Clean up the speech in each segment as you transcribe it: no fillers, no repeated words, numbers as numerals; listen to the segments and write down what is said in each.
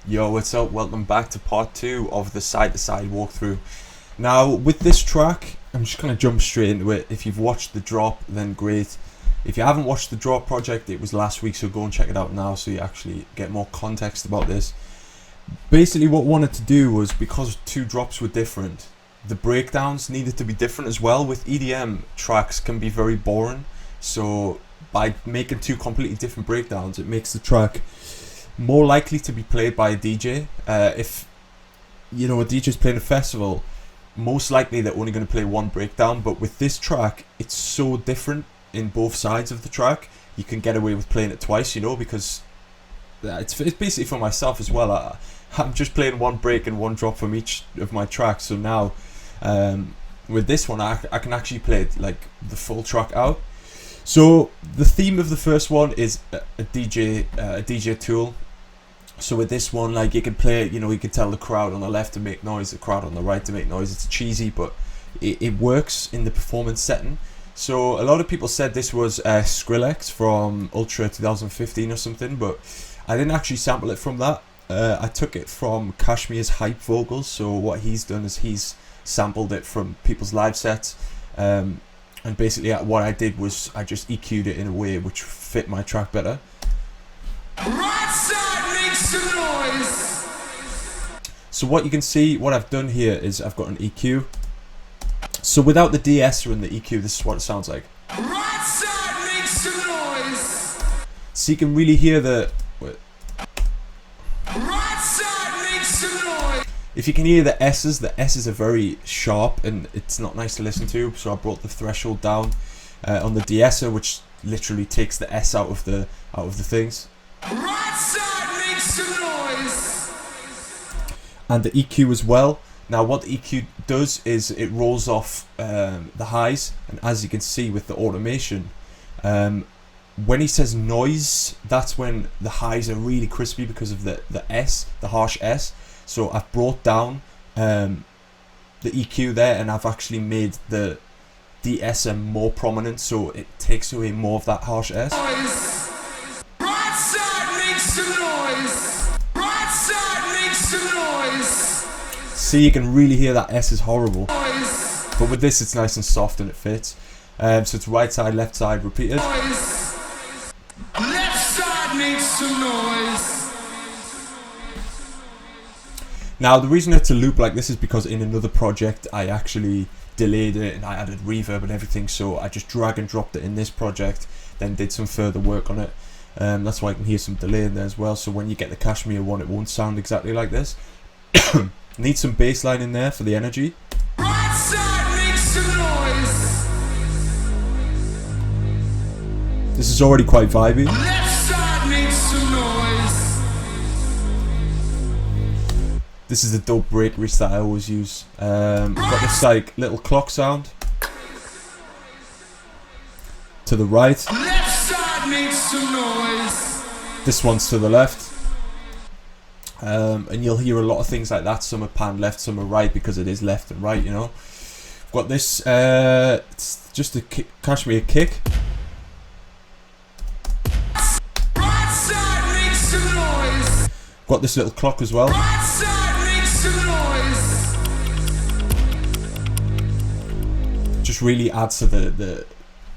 Yo, what's up? Welcome back to part 2 of the side-to-side walkthrough. Now, with this track, I'm just going to jump straight into it. If you've watched the drop, then great. If you haven't watched the drop project, it was last week, so go and check it out now so you actually get more context about this. Basically, what I wanted to do was, because 2 drops were different, the breakdowns needed to be different as well. With EDM, tracks can be very boring, so by making 2 completely different breakdowns, it makes the track more likely to be played by a DJ. If you know a DJ's playing a festival, most likely they're only going to play 1 breakdown, but with this track it's so different in both sides of the track, you can get away with playing it twice, you know, because it's basically for myself as well. I'm just playing 1 break and 1 drop from each of my tracks, so now with this one I can actually play it like the full track out. So the theme of the first one is a DJ tool. So with this one, like, you can play it, you know, you can tell the crowd on the left to make noise, the crowd on the right to make noise. It's cheesy, but it works in the performance setting. So a lot of people said this was Skrillex from Ultra 2015 or something, but I didn't actually sample it from that. I took it from Kashmir's hype vocals. So what he's done is he's sampled it from people's live sets. And basically what I did was I just EQ'd it in a way which fit my track better. Right side makes some noise. So what you can see, what I've done here is I've got an EQ. So without the de-esser and the EQ, this is what it sounds like. Right side makes some noise. So you can really hear the... Right side makes some noise. If you can hear the S's are very sharp and it's not nice to listen to. So I brought the threshold down on the de-esser, which literally takes the S out of the things. Right side makes some noise. And the EQ as well. Now what the EQ does is it rolls off the highs, and as you can see with the automation, when he says noise, that's when the highs are really crispy because of the S, the harsh S. So I've brought down the EQ there, and I've actually made the de-esser more prominent, so it takes away more of that harsh S. Right side makes some noise. Right side makes some noise. See, you can really hear that S is horrible. Noise. But with this, it's nice and soft and it fits. So it's right side, left side, repeated. Noise. Left side makes some noise. Now, the reason it's a loop like this is because in another project, I actually delayed it and I added reverb and everything. So I just drag and dropped it in this project, then did some further work on it. That's why I can hear some delay in there as well. So when you get the Kashmir one, it won't sound exactly like this. Need some bass line in there for the energy. Right side makes some noise. This is already quite vibey. Left side makes some noise. This is the dope break reach that I always use. Got this like little clock sound to the right. Left side makes some noise. This one's to the left. And you'll hear a lot of things like that. Some are pan left, some are right, because it is left and right, you know. Got this, it's just a Kashmir kick. Right side makes some noise. Got this little clock as well. Right side makes some noise. Just really adds to the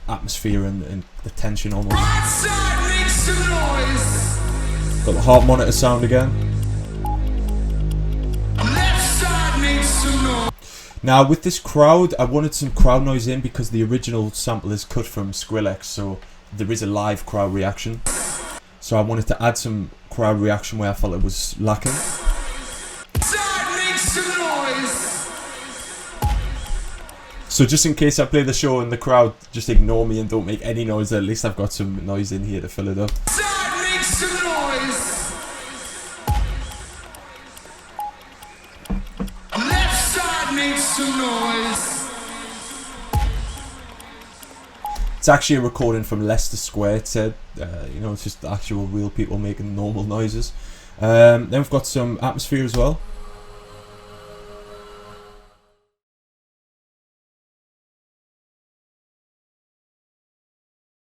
atmosphere and the tension almost. Right side makes some noise. Got the heart monitor sound again. Left side makes some noise. Now with this crowd, I wanted some crowd noise in because the original sample is cut from Skrillex, so there is a live crowd reaction. So I wanted to add some crowd reaction where I felt it was lacking. Side makes some noise. So just in case I play the show and the crowd just ignore me and don't make any noise, at least I've got some noise in here to fill it up. Side makes some noise. Left side makes some noise. It's actually a recording from Leicester Square, it said. You know, it's just actual real people making normal noises. Then we've got some atmosphere as well.